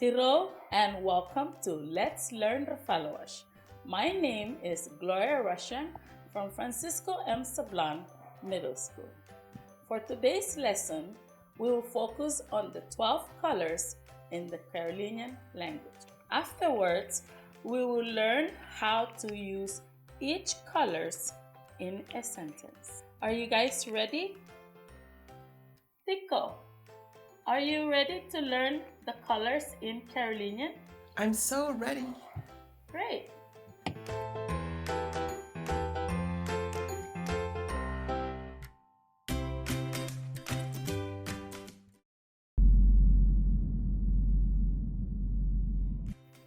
Hello and welcome to Let's Learn Refaluwasch. My name is Gloria Rasiang from Francisco M. Sablan Middle School. For today's lesson, we will focus on the 12 colors in the Carolinian language. Afterwards, we will learn how to use each colors in a sentence. Are you guys ready? Tiko, are you ready to learn the colors in Carolinian? I'm so ready. Great.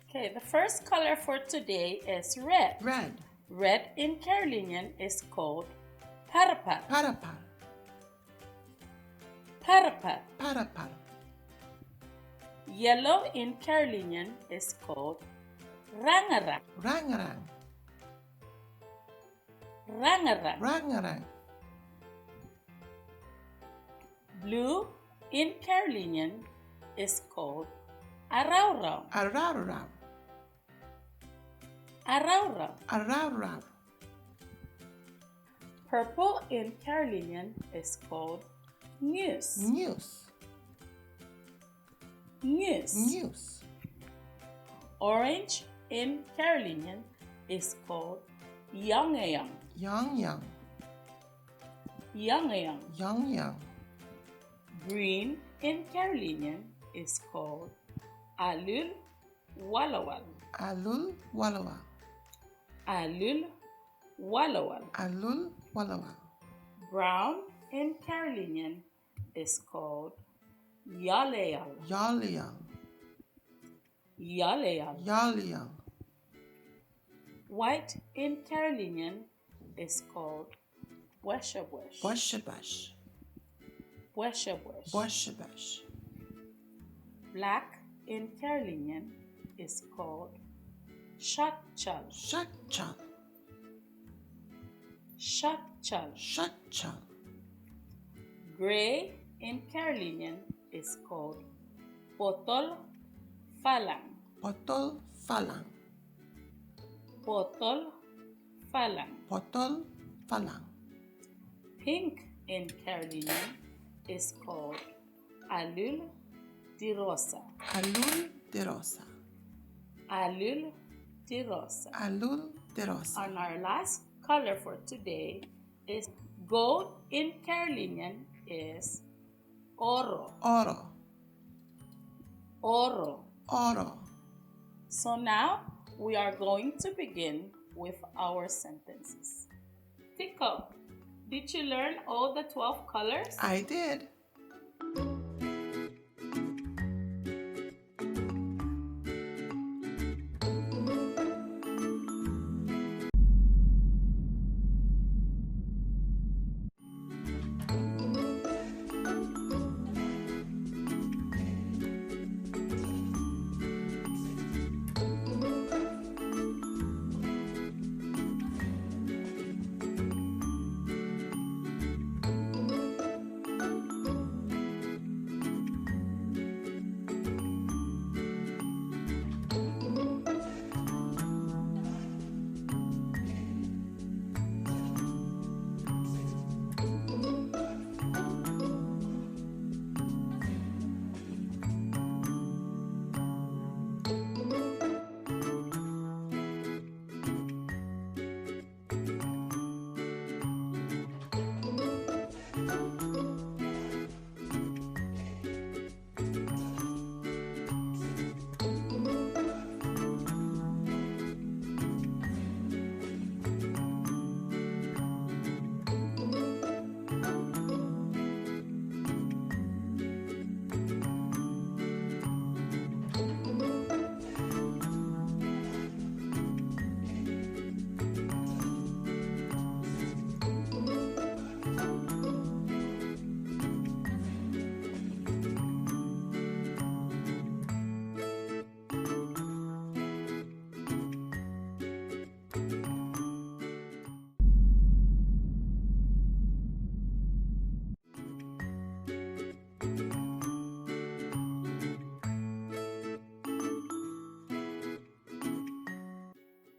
Okay, the first color for today is red. Red. Red in Carolinian is called parapat. Parapar. Parapat. Parapar. Yellow in Carolinian is called rangarang. Rangarang. Rangarang. Rangarang. Blue in Carolinian is called araw-raw. Arararaw. Araw-raw. Arararaw. Purple in Carolinian is called news. News. News. News. Orange in Carolinian is called yang-yang. Young young. Yang-yang. Young young. Green in Carolinian is called alul walawal. Alul walawa. Alul walawal. Alul walawa. Brown in Carolinian is called yaleal. Yaliang. Yaleal. Yaliang. White in Carolinian is called weshabwesh. Washabash. Weshabwesh. Washabash. Black in Carolinian is called shakchal. Shakchal. Shakchal. Shakchal. Gray in Carolinian is called potol falang. Potol falang. Potol falang. Potol falang. Pink in Carolinian is called alul de rosa. Alul de rosa. Alul de rosa. Alul de rosa. And our last color for today is gold in Carolinian is oro. Oro. Oro. Oro. So now we are going to begin with our sentences. Tiko, did you learn all the 12 colors? I did.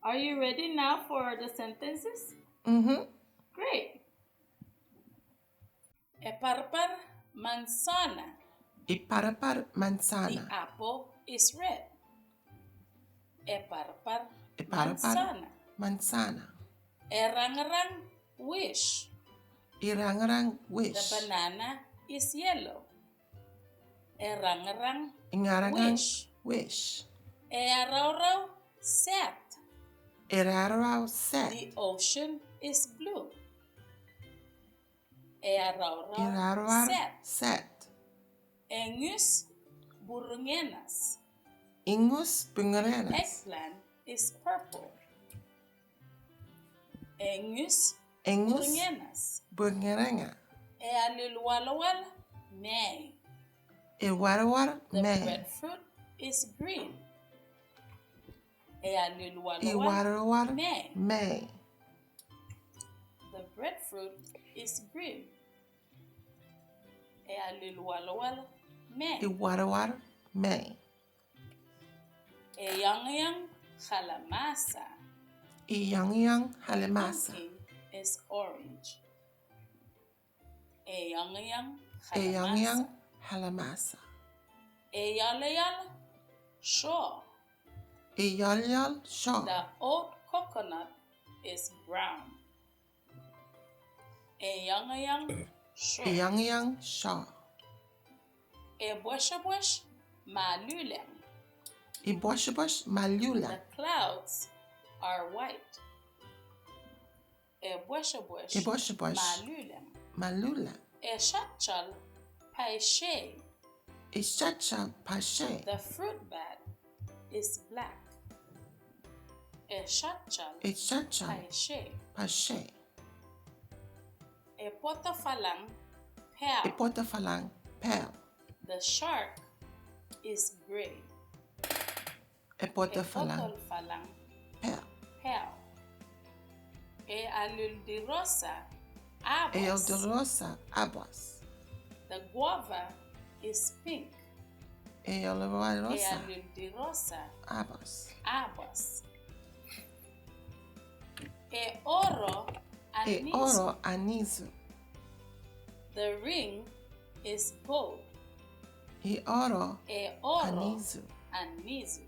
Are you ready now for the sentences? Mm-hmm. Great. Eparpar manzana. Iparapar The manzana. apple is red. Eparpar Iparapar manzana. manzana. Erangrang wish. Irangrang The wish. banana is yellow. Erangrang Ingarangang wish. wish. Earaurau set. Irarao set. The ocean is blue. Earaurau Irarawar set. set. Engus burungenas. Ingus bungarenas. Eggplant is purple. Engus Engus burungenas. bungarenga. Ealilwalawal May. Iwarawar The me. breadfruit is green. Ealilwalawal Iwarawar May. me. The breadfruit is green. Ealilwalawal May. Iwarawar me. Eyangyang halamasa. Iyangyang halimasa. Pumpkin is orange. Eyangyang Iyangyang halamasa. halamasa. Eyalayal shaw. Iyalyal shaw. The old coconut is brown. Eyangyang shaw. Iyangyang shaw. Ebwashabwash malulem. Iboshabosh The malyula. clouds are white. Ebwashabwash Iboshabosh malulem. malula. Eshachal paishe. Ishacha pashe. The fruit bat is black. Eshachal Ishacha paishe. pashe. Epotofalang pearl. Ipotafalang pearl. The shark is gray. Ipotafalang Epotolfalang pearl. pearl. Ealuldirosa El abos. de rosa abas. The guava is pink. El rosa Ealuldirosa abas. abos. Oro E anis. oro anizu. The ring is gold. E oro Oro anizu. anizu.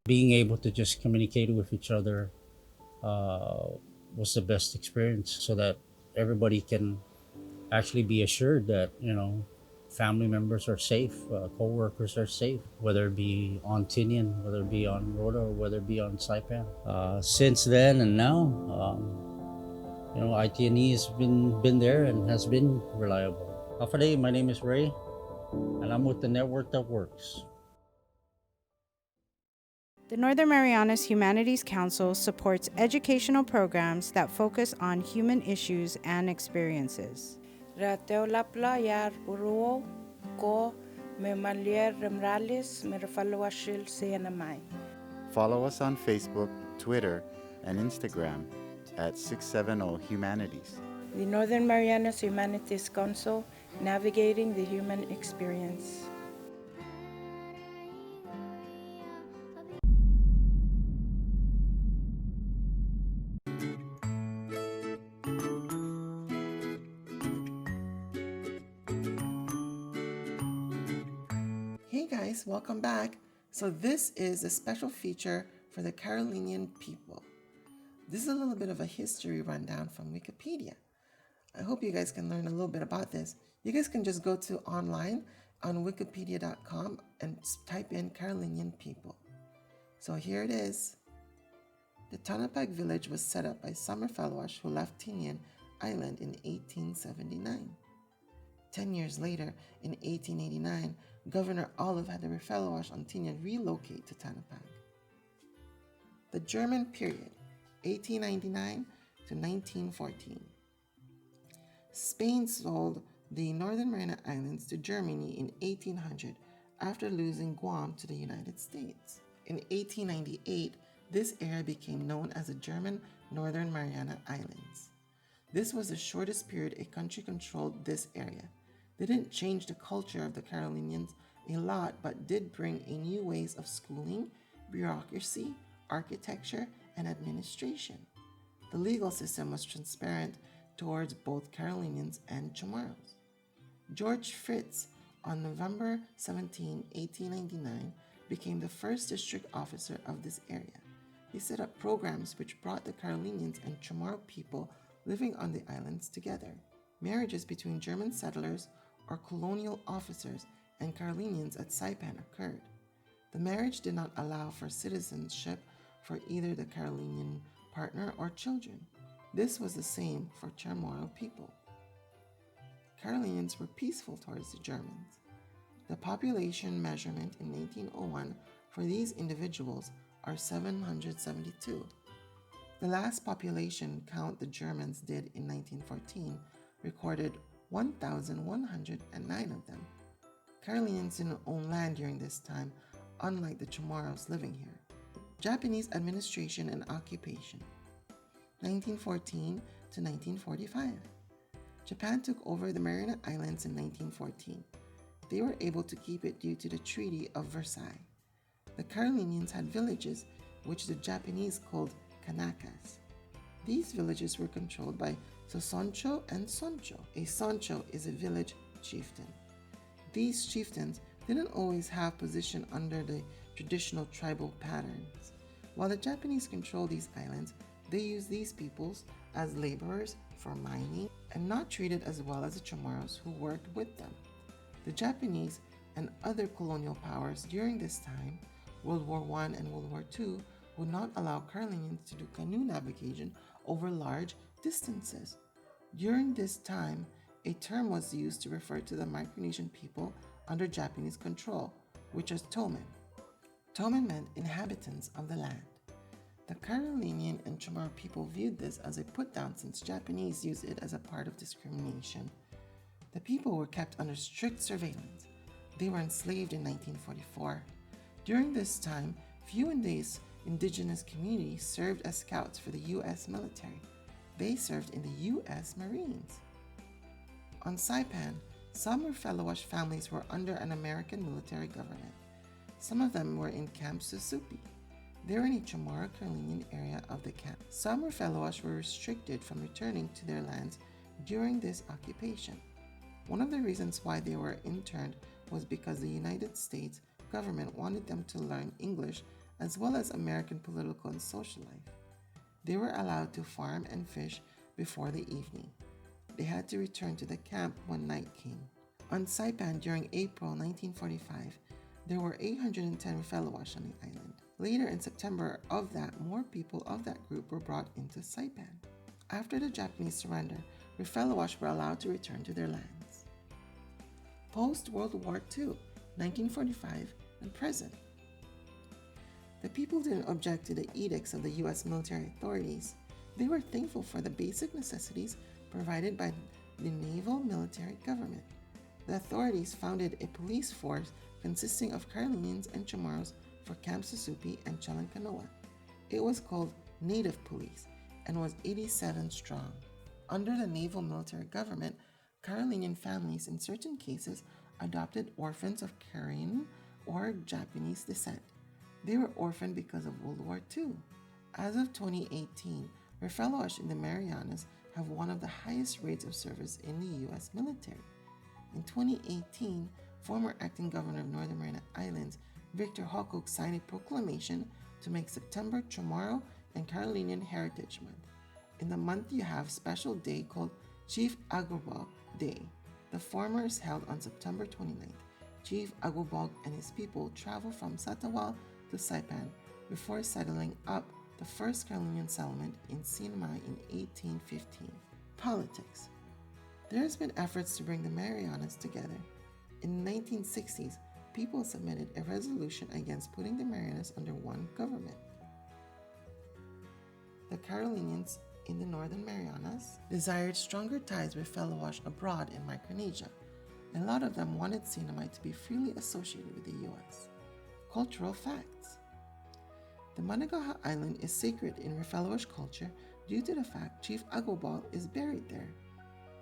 Being able to just communicate with each other was the best experience, so that everybody can actually be assured that family members are safe, co-workers are safe, whether it be on Tinian, whether it be on Rhoda, or whether it be on Saipan. Since then and now, ITNE has been there and has been reliable. Hafade, my name is Ray, and I'm with the network that works. The Northern Marianas Humanities Council supports educational programs that focus on human issues and experiences. Rateolapla yar uruo ko me malier remralis me refaluwashil siyanamay. Follow us on Facebook, Twitter, and Instagram at 670 Humanities. The Northern Marianas Humanities Council, navigating the human experience. Hey guys, welcome back. So this is a special feature for the Carolinian people. This is a little bit of a history rundown from Wikipedia. I hope you guys can learn a little bit about this. You guys can just go to online on wikipedia.com and type in Carolinian people. So here it is. The Tonopeg village was set up by some Refaluwasch who left Tinian Island in 1879. 10 years later, in 1889, Governor Olive had the Refaluwasch on Tinian relocate to Tonopeg. The German period, 1899 to 1914. Spain sold the Northern Mariana Islands to Germany in 1800 after losing Guam to the United States. In 1898, this area became known as the German Northern Mariana Islands. This was the shortest period a country controlled this area. They didn't change the culture of the Carolinians a lot, but did bring a new ways of schooling, bureaucracy, architecture, and administration. The legal system was transparent towards both Carolinians and Chamorros. George Fritz, on November 17, 1899, became the first district officer of this area. He set up programs which brought the Carolinians and Chamorro people living on the islands together. Marriages between German settlers or colonial officers and Carolinians at Saipan occurred. The marriage did not allow for citizenship for either the Carolinian partner or children. This was the same for Chamorro people. Carolinians were peaceful towards the Germans. The population measurement in 1901 for these individuals are 772. The last population count the Germans did in 1914 recorded 1,109 of them. Carolinians didn't own land during this time, unlike the Chamorros living here. Japanese administration and occupation, 1914 to 1945. Japan took over the Mariana Islands in 1914. They were able to keep it due to the Treaty of Versailles. The Carolinians had villages, which the Japanese called Kanakas. These villages were controlled by Sosoncho and Soncho. A Soncho is a village chieftain. These chieftains didn't always have position under the traditional tribal patterns. While the Japanese controlled these islands, they used these peoples as laborers for mining and not treated as well as the Chamorros who worked with them. The Japanese and other colonial powers during this time, World War I and World War II, would not allow Carolinians to do canoe navigation over large distances. During this time, a term was used to refer to the Micronesian people under Japanese control, which was Toman. Toman meant inhabitants of the land. The Carolinian and Chamorro people viewed this as a put-down since Japanese used it as a part of discrimination. The people were kept under strict surveillance. They were enslaved in 1944. During this time, few in this indigenous community served as scouts for the U.S. military. They served in the U.S. Marines. On Saipan, some Refaluwasch families were under an American military government. Some of them were in Camp Susupi. They were in a Chamorro Carolinian area of the camp. Some Refaluwasch were restricted from returning to their lands during this occupation. One of the reasons why they were interned was because the United States government wanted them to learn English as well as American political and social life. They were allowed to farm and fish before the evening. They had to return to the camp when night came. On Saipan during April 1945, there were 810 Refaluwasch on the island. Later in September of that, more people of that group were brought into Saipan. After the Japanese surrender, Refaluwasch were allowed to return to their lands. Post-World War II, 1945 and present. The people didn't object to the edicts of the U.S. military authorities. They were thankful for the basic necessities provided by the naval military government. The authorities founded a police force consisting of Carolinians and Chamorros for Camp Susupi and Chalancanoa. It was called Native Police and was 87 strong. Under the naval military government, Carolinian families in certain cases adopted orphans of Carolinian or Japanese descent. They were orphaned because of World War II. As of 2018, Refaluwasch in the Marianas have one of the highest rates of service in the U.S. military. In 2018, former acting governor of Northern Mariana Islands, Victor Hawkok, signed a proclamation to make September Chamorro and Carolinian Heritage Month. In the month, you have a special day called Chief Agobog Day. The former is held on September 29th. Chief Agobog and his people travel from Satawal to Saipan before settling up the first Carolinian settlement in Sinai in 1815. Politics. There has been efforts to bring the Marianas together. In the 1960s, people submitted a resolution against putting the Marianas under one government. The Carolinians in the Northern Marianas desired stronger ties with Refaluwasch abroad in Micronesia. A lot of them wanted Sinai to be freely associated with the U.S. Cultural facts. The Managaha Island is sacred in Refaluwasch culture due to the fact Chief Agobal is buried there.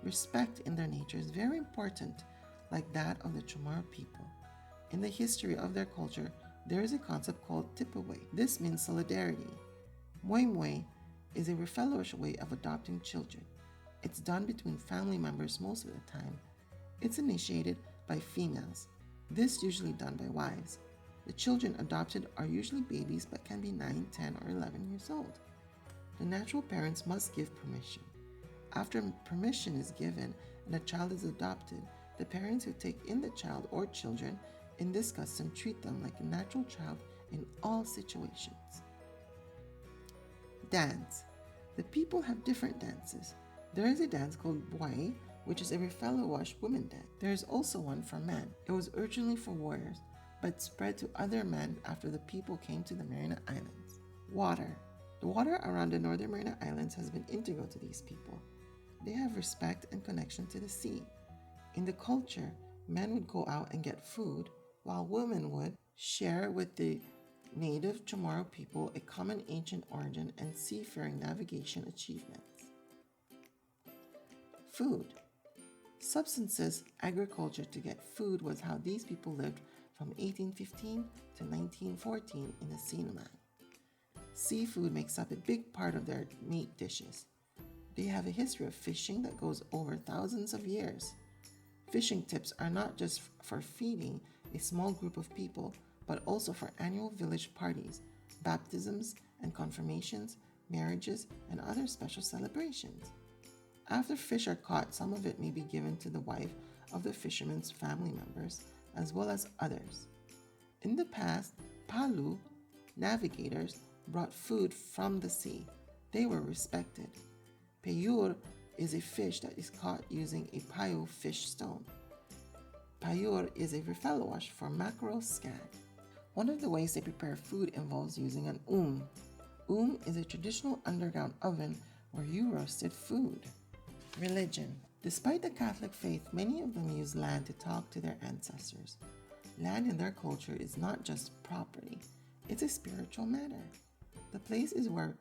Respect in their nature is very important, like that of the Chamorro people. In the history of their culture, there is a concept called tipaway. This means solidarity. Moimwe is a Refaluwasch way of adopting children. It's done between family members most of the time. It's initiated by females. This usually done by wives. The children adopted are usually babies but can be 9, 10, or 11 years old. The natural parents must give permission. After permission is given and a child is adopted, the parents who take in the child or children in this custom treat them like a natural child in all situations. Dance. The people have different dances. There is a dance called Bwai, which is a Refaluwasch women dance. There is also one for men. It was originally for warriors, but spread to other men after the people came to the Mariana Islands. Water. The water around the Northern Mariana Islands has been integral to these people. They have respect and connection to the sea. In the culture, men would go out and get food, while women would share with the native Chamorro people a common ancient origin and seafaring navigation achievements. Food. Substances, agriculture to get food was how these people lived from 1815 to 1914 in the Sinai. Seafood makes up a big part of their meat dishes. They have a history of fishing that goes over thousands of years. Fishing tips are not just for feeding a small group of people, but also for annual village parties, baptisms and confirmations, marriages, and other special celebrations. After fish are caught, some of it may be given to the wife of the fisherman's family members, as well as others. In the past, palu, navigators, brought food from the sea. They were respected. Payur is a fish that is caught using a payu fish stone. Payur is a Refaluwasch for mackerel scad. One of the ways they prepare food involves using an is a traditional underground oven where you roasted food. Religion. Despite the Catholic faith, many of them use land to talk to their ancestors. Land in their culture is not just property, it's a spiritual matter. The place is where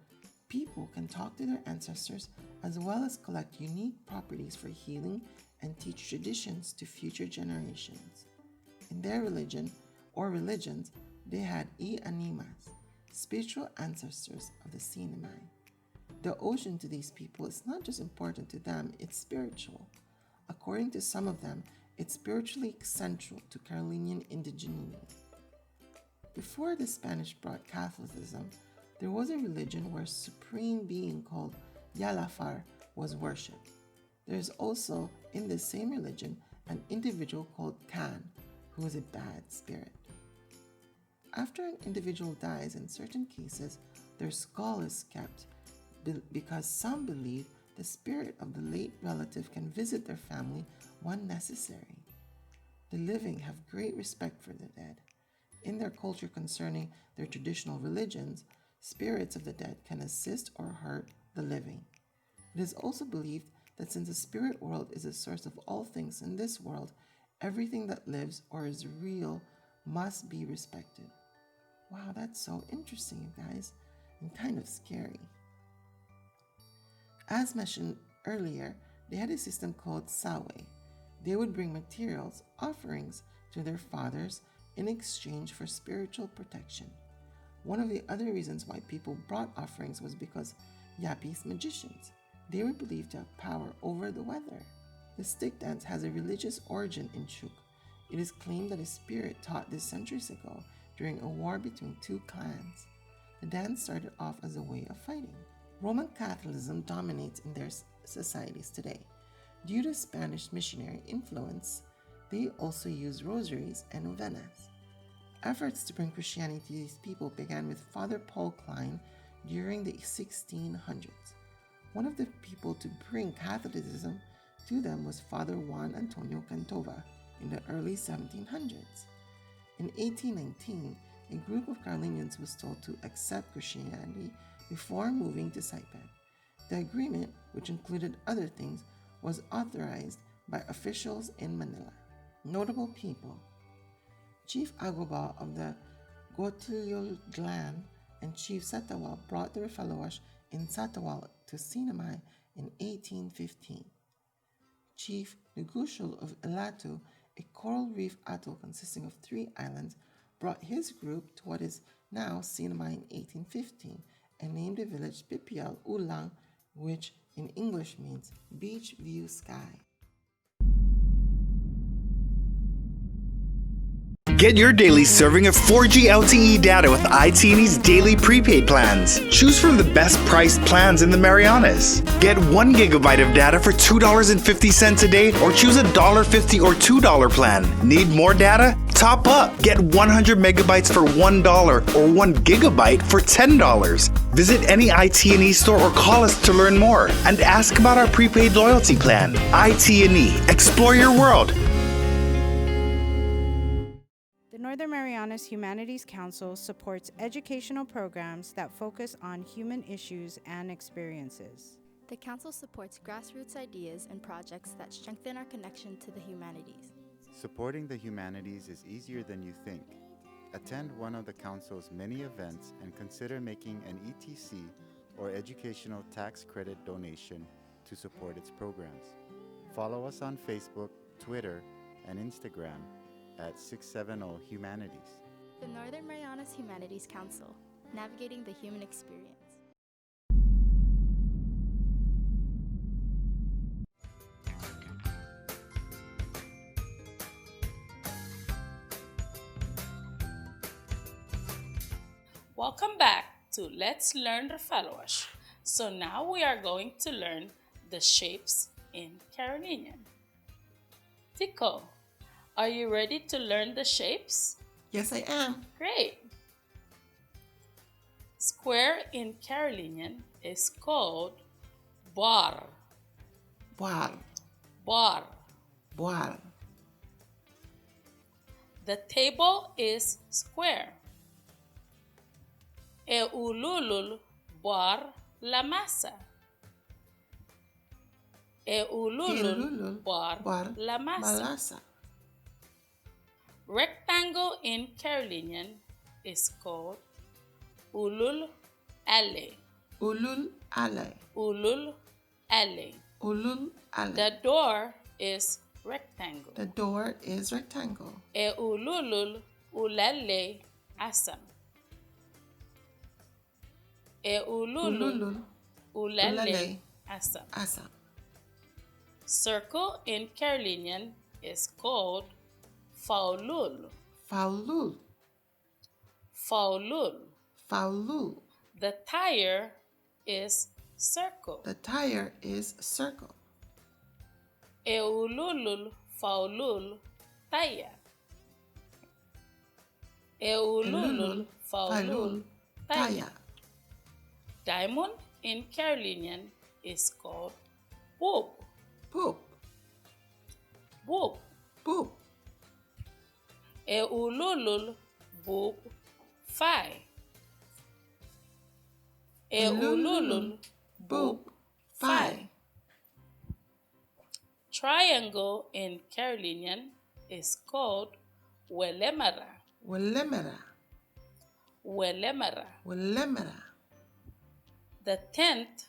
people can talk to their ancestors as well as collect unique properties for healing and teach traditions to future generations. In their religion or religions, they had animas, spiritual ancestors of the Sinai. The ocean to these people is not just important to them, it's spiritual. According to some of them, it's spiritually central to Carolinian indigeneity. Before the Spanish brought Catholicism, there was a religion where a supreme being called Yalafar was worshipped. There is also, in this same religion, an individual called Khan, who is a bad spirit. After an individual dies, in certain cases, their skull is kept because some believe the spirit of the late relative can visit their family when necessary. The living have great respect for the dead. in their culture concerning their traditional religions, spirits of the dead can assist or hurt the living. It is also believed that since the spirit world is the source of all things in this world, everything that lives or is real must be respected. Wow, that's so interesting, you guys, and kind of scary. As mentioned earlier, they had a system called Sawe. They would bring materials, offerings, to their fathers in exchange for spiritual protection. One of the other reasons why people brought offerings was because Yapis magicians. They were believed to have power over the weather. The stick dance has a religious origin in Chuk. It is claimed that a spirit taught this centuries ago during a war between two clans. The dance started off as a way of fighting. Roman Catholicism dominates in their societies today. Due to Spanish missionary influence, they also use rosaries and novenas. Efforts to bring Christianity to these people began with Father Paul Klein during the 1600s. One of the people to bring Catholicism to them was Father Juan Antonio Cantova in the early 1700s. In 1819, a group of Carolinians was told to accept Christianity before moving to Saipan. The agreement, which included other things, was authorized by officials in Manila. Notable people: Chief Agoba of the Gotilyol clan and Chief Satawal brought the Refaluwasch in Satawal to Sinamay in 1815. Chief Negushul of Elatu, a coral reef atoll consisting of 3 islands, brought his group to what is now Sinamay in 1815 and named the village Pipial Ulang, which in English means beach view sky. Get your daily serving of 4G LTE data with IT&E's daily prepaid plans. Choose from the best priced plans in the Marianas. Get 1 gigabyte of data for $2.50 a day or choose a $1.50 or $2 plan. Need more data? Top up. Get 100 megabytes for $1 or 1 gigabyte for $10. Visit any IT&E store or call us to learn more and ask about our prepaid loyalty plan. IT&E. Explore your world. The Northern Marianas Humanities Council supports educational programs that focus on human issues and experiences. The Council supports grassroots ideas and projects that strengthen our connection to the humanities. Supporting the humanities is easier than you think. Attend one of the Council's many events and consider making an ETC or educational tax credit donation to support its programs. Follow us on Facebook, Twitter, and Instagram at 670 Humanities. The Northern Marianas Humanities Council, navigating the human experience. Welcome back to Let's Learn Refaluwasch. So now we are going to learn the shapes in Carolinian. Tiko, are you ready to learn the shapes? Yes, I am. Great! Square in Carolinian is called bar. Boar. Bar. Boar. The table is square. E ululul bar la masa. E ululul bar la masa. Malasa. Rectangle in Carolinian is called ulul ale. Ulul ale. Ulul ale. Ulul ale. The door is rectangle. The door is rectangle. E ululul ulale asam. E ululul ulale asam. Asa. Circle in Carolinian is called faulul. Faulul. Faulul. Faulul. The tire is circle. The tire is circle. Eululul faulul taya. Eululul faulul taya. Diamond in Carolinian is called boop. Boop. Boop. Boop. Eululul boob, phi. Eululul, boob, phi. Triangle in Carolinian is called welemera. Welemera. Welemera. Welemera. The 10th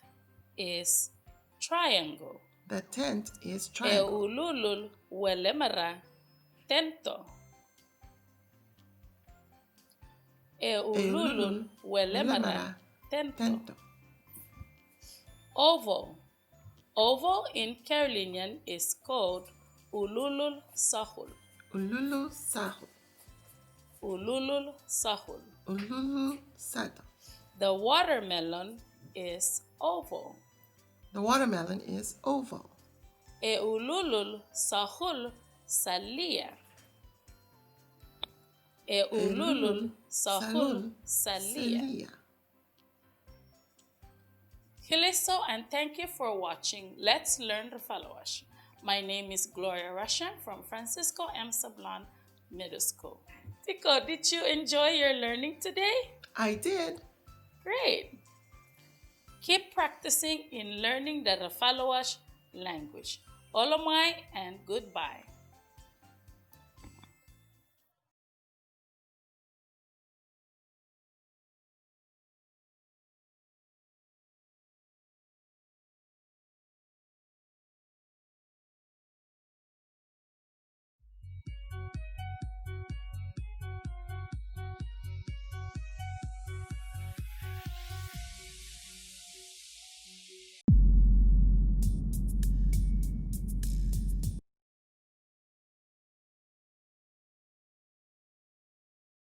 is triangle. The 10th is triangle. Eululul welemera tento. Eululul welemera tento. Oval. Oval in Carolinian is called ululul sahul. Ululu sahul. Ululul sahul. Ululu sahul. The watermelon is oval. The watermelon is oval. Eululul sahul salia. Eululul sahul salia. Kiliso, and thank you for watching Let's Learn Refaluwasch. My name is Gloria Rasiang from Francisco M. Sablan Middle School. Tiko, did you enjoy your learning today? I did. Great. Keep practicing in learning the Refaluwasch language. Olomai and goodbye.